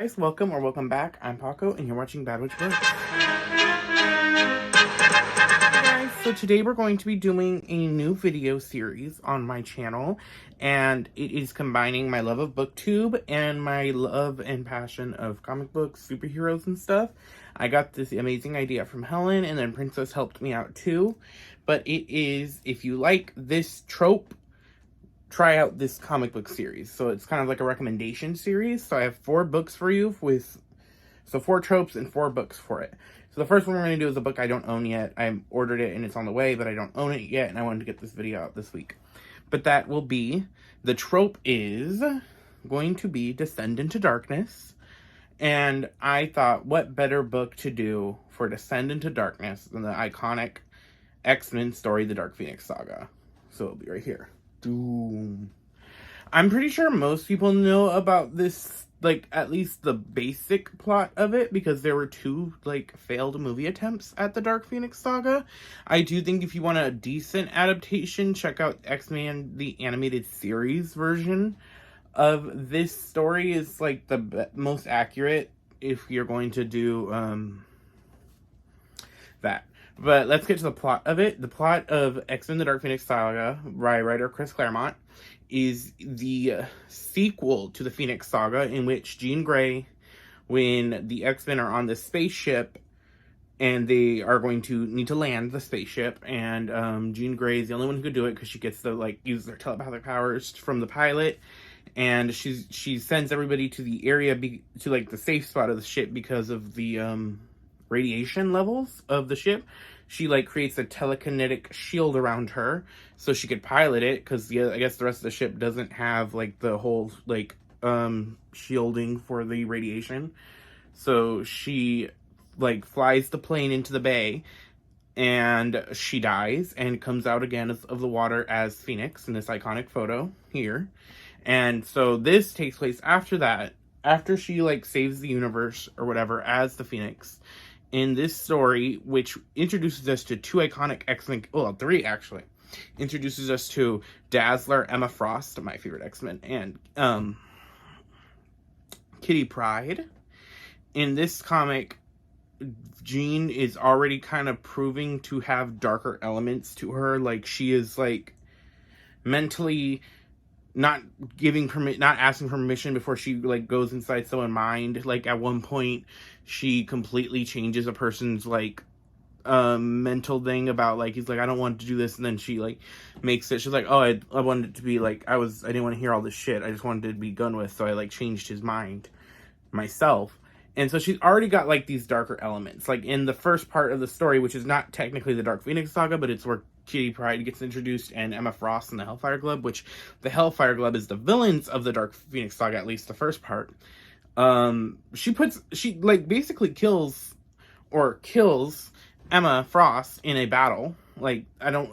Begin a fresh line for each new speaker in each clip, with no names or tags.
Guys, welcome back. I'm Paco, and you're watching Bad Witch Books. Hey guys, so today we're going to be doing a new video series on my channel, and it is combining my love of booktube and my love and passion of comic books, superheroes, and stuff. I got this amazing idea from Helen, and then Princess helped me out too. But it is, if you like this trope, try out this comic book series. So it's kind of like a recommendation series. So I have 4 books for you so 4 tropes and 4 books for it. So the first one we're going to do is a book I don't own yet. I ordered it and it's on the way, but I don't own it yet, and I wanted to get this video out this week. But that will be, the trope is going to be Descend into Darkness. And I thought, what better book to do for Descend into Darkness than the iconic X-Men story, The Dark Phoenix Saga. So it'll be right here. Doom. I'm pretty sure most people know about this, like, at least the basic plot of it, because there were 2, like, failed movie attempts at the Dark Phoenix Saga. I do think if you want a decent adaptation, check out X-Men, the animated series version of this story is, like, the most accurate if you're going to do, that. But let's get to the plot of it. The plot of X-Men The Dark Phoenix Saga by writer Chris Claremont is the sequel to the Phoenix Saga, in which Jean Grey, when the X-Men are on this spaceship and they are going to need to land the spaceship, and Jean Grey is the only one who could do it because she gets to, like, use their telepathic powers from the pilot, and she sends everybody to the area, to, like, the safe spot of the ship because of the radiation levels of the ship. She, like, creates a telekinetic shield around her so she could pilot it, because I guess the rest of the ship doesn't have, like, the whole, like, shielding for the radiation. So she, like, flies the plane into the bay, and she dies and comes out again of the water as Phoenix in this iconic photo here. And so this takes place after that, after she, like, saves the universe or whatever as the Phoenix. In this story, which introduces us to 2 iconic X-Men, well, 3 actually, introduces us to Dazzler, Emma Frost, my favorite X-Men, and Kitty Pryde. In this comic, Jean is already kind of proving to have darker elements to her. Like, she is, like, mentally not asking permission before she, like, goes inside someone's mind. Like, at one point, she completely changes a person's, like, mental thing about, like, he's like, I don't want to do this, and then she, like, makes it, she's like, oh, I wanted it to be, like, I didn't want to hear all this shit, I just wanted it to be done with, so I, like, changed his mind myself. And so she's already got, like, these darker elements. Like, in the first part of the story, which is not technically the Dark Phoenix Saga, but it's where Kitty Pryde gets introduced, and Emma Frost and the Hellfire Club, which the Hellfire Club is the villains of the Dark Phoenix Saga, at least the first part. She like, basically kills Emma Frost in a battle. Like,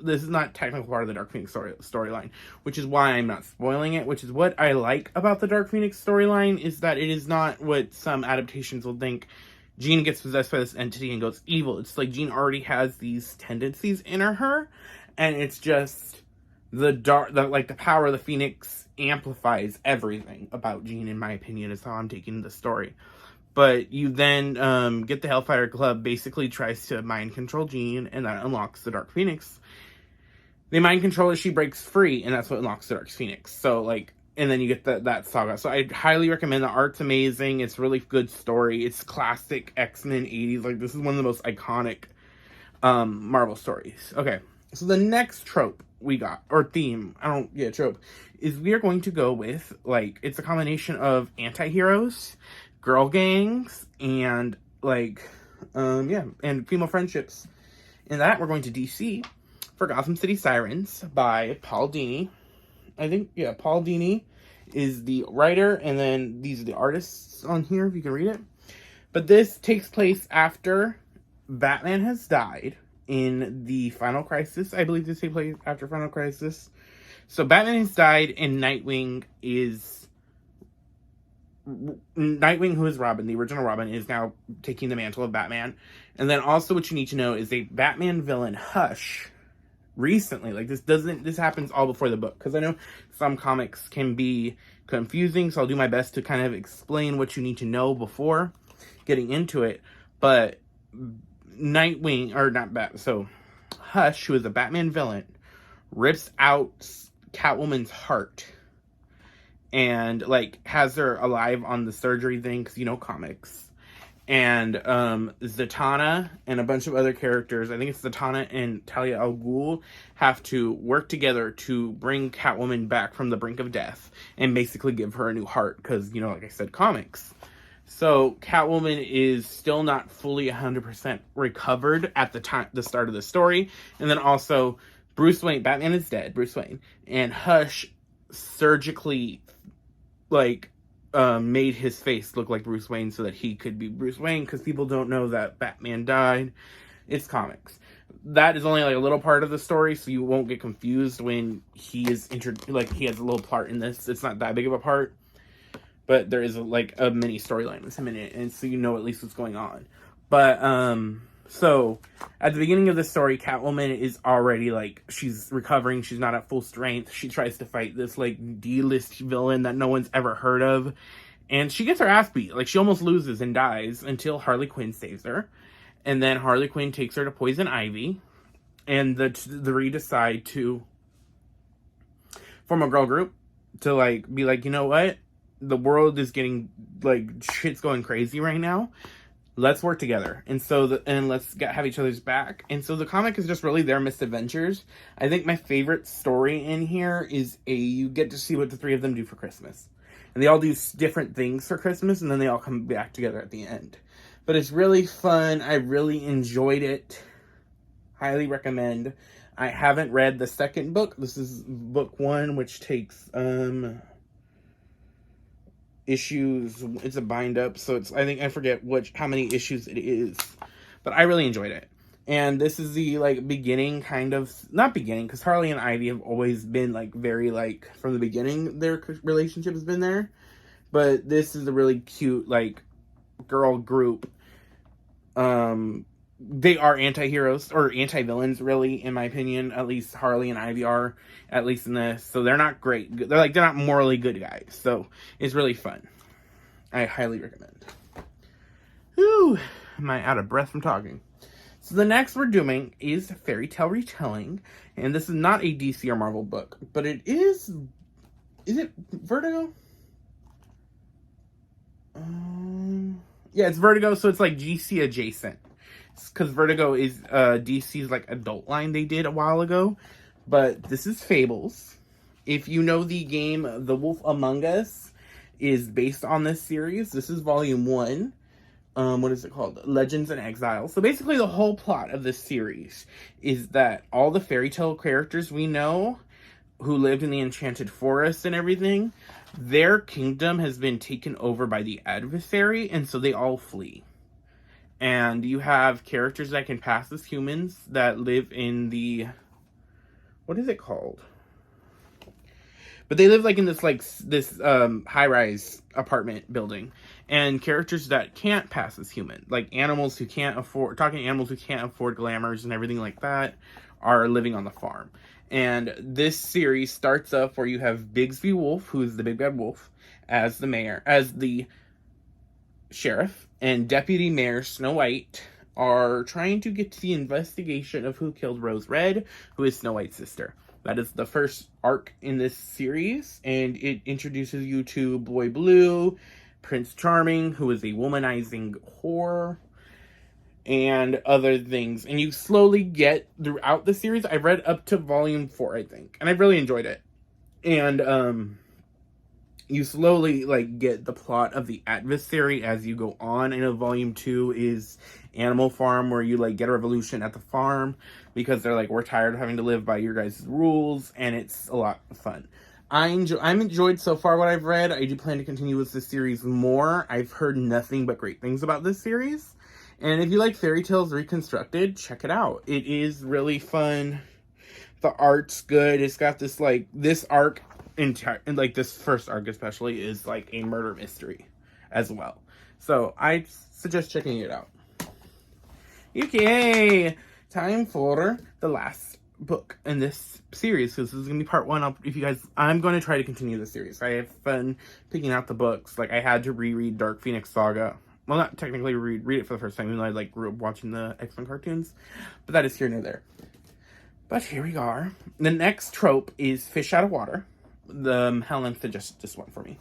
this is not technically part of the Dark Phoenix storyline, which is why I'm not spoiling it, which is what I like about the Dark Phoenix storyline, is that it is not what some adaptations will think. Jean gets possessed by this entity and goes evil. It's like Jean already has these tendencies in her, and it's just the power of the Phoenix amplifies everything about Jean, in my opinion, is how I'm taking the story. But you then get the Hellfire Club basically tries to mind control Jean, and that unlocks the Dark Phoenix. They mind control her, she breaks free, and that's what unlocks the Dark Phoenix. So, like, and then you get that saga. So I highly recommend. The art's amazing. It's a really good story. It's classic X-Men 80s. Like, this is one of the most iconic Marvel stories. Okay, so the next trope we got, or theme, trope, is we are going to go with, like, it's a combination of anti-heroes, girl gangs, and, like, and female friendships. In that, we're going to DC for Gotham City Sirens by Paul Dini. Paul Dini is the writer, and then these are the artists on here, if you can read it. But this takes place after Batman has died in the Final Crisis. I believe this takes place after Final Crisis. So Batman has died, and Nightwing, who is Robin, the original Robin, is now taking the mantle of Batman. And then also what you need to know is a Batman villain, Hush, recently, like, this happens all before the book, because I know some comics can be confusing, so I'll do my best to kind of explain what you need to know before getting into it. But Nightwing, or not Bat, so Hush, who is a Batman villain, rips out Catwoman's heart and like has her alive on the surgery thing, because comics. And Zatanna and a bunch of other characters, I think it's Zatanna and Talia al Ghul, have to work together to bring Catwoman back from the brink of death and basically give her a new heart, because like I said, comics. So Catwoman is still not fully 100% recovered at the start of the story. And then also Bruce Wayne, Batman is dead, Bruce Wayne, and Hush surgically made his face look like Bruce Wayne so that he could be Bruce Wayne, because people don't know that Batman died. It's comics. That is only a little part of the story, so you won't get confused when he is he has a little part in this. It's not that big of a part, but there is a mini storyline with him in it, and so at least what's going on. But so at the beginning of the story, Catwoman is already she's recovering. She's not at full strength. She tries to fight this D-list villain that no one's ever heard of, and she gets her ass beat. She almost loses and dies until Harley Quinn saves her, and then Harley Quinn takes her to Poison Ivy, and the three decide to form a girl group to be you know what, the world is getting shit's going crazy right now. Let's work together, and let's have each other's back. And so the comic is just really their misadventures. I think my favorite story in here is you get to see what the three of them do for Christmas, and they all do different things for Christmas, and then they all come back together at the end. But it's really fun. I really enjoyed it. Highly recommend. I haven't read the second book. This is book 1, which takes issues. It's a bind up, so I forget how many issues it is, but I really enjoyed it. And this is the beginning, not beginning, because Harley and Ivy have always been very from the beginning their relationship has been there, but this is a really cute girl group. They are anti-heroes or anti-villains, really, in my opinion. At least Harley and Ivy are, at least in this. So they're not great. They're not morally good guys. So it's really fun. I highly recommend. Whew, am I out of breath from talking? So the next we're doing is Fairy Tale Retelling, and this is not a DC or Marvel book, but it is. Is it Vertigo? Yeah, it's Vertigo, so it's DC adjacent. Because Vertigo is DC's adult line they did a while ago. But this is Fables. If you know the game The Wolf Among Us is based on this series. This is volume 1. What is it called? Legends in Exile. So basically the whole plot of this series is that all the fairy tale characters we know who lived in the Enchanted Forest and everything, their kingdom has been taken over by the adversary, and so they all flee. And you have characters that can pass as humans that live in the... What is it called? But they live in this high-rise apartment building. And characters that can't pass as human. Animals who can't afford... Talking animals who can't afford glamours and everything like that are living on the farm. And this series starts up where you have Bigsby Wolf, who is the big bad wolf, as the sheriff, and Deputy Mayor Snow White are trying to get to the investigation of who killed Rose Red, who is Snow White's sister. That is the first arc in this series, and it introduces you to Boy Blue, Prince Charming, who is a womanizing whore, and other things. And you slowly get throughout the series. I read up to volume 4, I think, and I really enjoyed it. And you slowly get the plot of the adversary as you go on. I know volume 2 is Animal Farm, where you get a revolution at the farm because they're we're tired of having to live by your guys' rules, and it's a lot of fun. I'm enjoyed so far what I've read. I do plan to continue with this series more. I've heard nothing but great things about this series. And if you like fairy tales reconstructed, check it out. It is really fun. The art's good. It's got this this arc and this first arc especially is a murder mystery as well. So I suggest checking it out. Okay, time for the last book in this series, because this is going to be part 1. I'm going to try to continue the series. I have fun picking out the books. Like, I had to reread Dark Phoenix Saga. Well, not technically read it for the first time, even though I, like, grew up watching the X-Men cartoons. But that is here and there. But here we are. The next trope is Fish Out of Water. Helen suggested this one for me,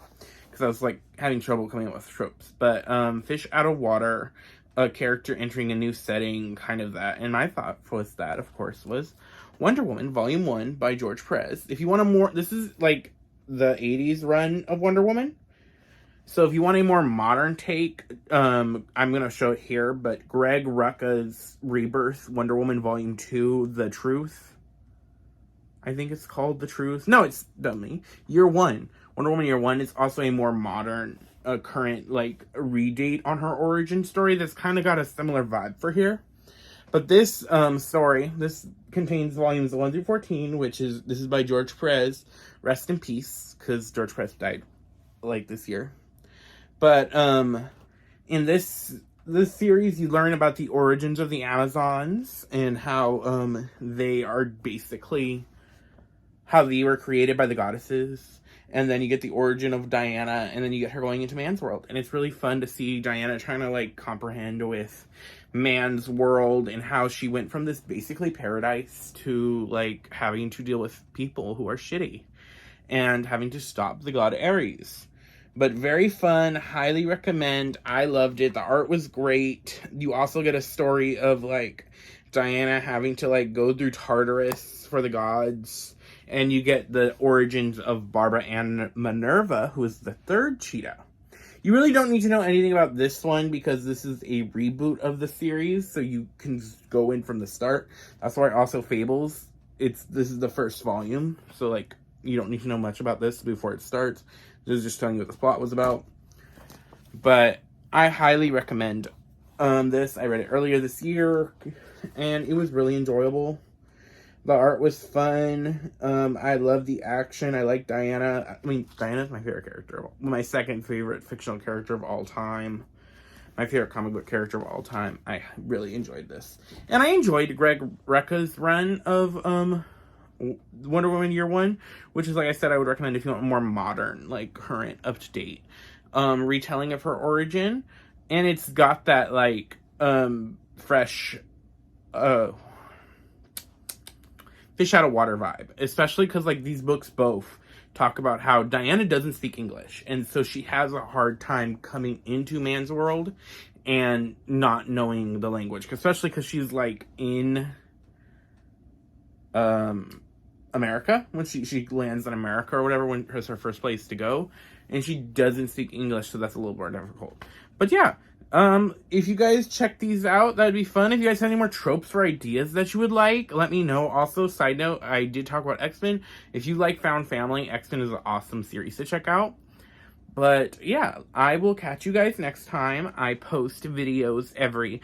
because I was, like, having trouble coming up with tropes. But, Fish Out of Water, a character entering a new setting, kind of that. And my thought was that, of course, was Wonder Woman, Volume 1 by George Perez. If you want a more... This is, like, the 80s run of Wonder Woman. So if you want a more modern take, I'm going to show it here, but Greg Rucka's Rebirth, Wonder Woman Volume 2, The Truth. I think it's called The Truth. No, it's dummy. Year 1. Wonder Woman Year 1 is also a more modern, current, like, redate on her origin story that's kind of got a similar vibe for here. But this story, this contains volumes 1 through 14, this is by George Perez. Rest in peace, because George Perez died, like, this year. But, in this series, you learn about the origins of the Amazons and how, they are basically how they were created by the goddesses. And then you get the origin of Diana, and then you get her going into man's world. And it's really fun to see Diana trying to, like, comprehend with man's world and how she went from this basically paradise to, like, having to deal with people who are shitty and having to stop the god Ares. But very fun, highly recommend. I loved it. The art was great. You also get a story of, like, Diana having to, like, go through Tartarus for the gods. And you get the origins of Barbara and Minerva, who is the third cheetah. You really don't need to know anything about this one, because this is a reboot of the series, so you can go in from the start. That's why also Fables, this is the first volume, so, like, you don't need to know much about this before it starts. This is just telling you what the plot was about. But I highly recommend this. I read it earlier this year, and it was really enjoyable. The art was fun. I love the action. I like Diana. I mean, Diana's my favorite character. My second favorite fictional character of all time. My favorite comic book character of all time. I really enjoyed this. And I enjoyed Greg Rucka's run of Wonder Woman Year 1, which is, like I said, I would recommend if you want more modern, like, current, up-to-date retelling of her origin. And it's got that, like, fresh Fish Out of Water vibe. Especially because, like, these books both talk about how Diana doesn't speak English. And so she has a hard time coming into man's world and not knowing the language. Especially because she's, like, in America, when she lands in America or whatever, when it's her first place to go, and she doesn't speak English, so that's a little more difficult. But yeah, if you guys check these out, that'd be fun. If you guys have any more tropes or ideas that you would like, let me know. Also, side note, I did talk about X-Men. If you like Found Family, X-Men is an awesome series to check out. But yeah, I will catch you guys next time. I post videos every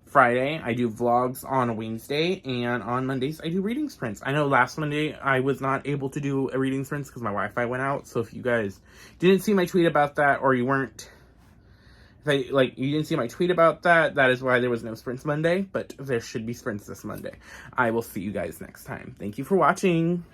Friday. I do vlogs on Wednesday, and on Mondays I do reading sprints. I know last Monday I was not able to do a reading sprints because my Wi-Fi went out. So if you guys didn't see my tweet about that, or you weren't, you didn't see my tweet about that, that is why there was no sprints Monday. But there should be sprints this Monday. I will see you guys next time. Thank you for watching.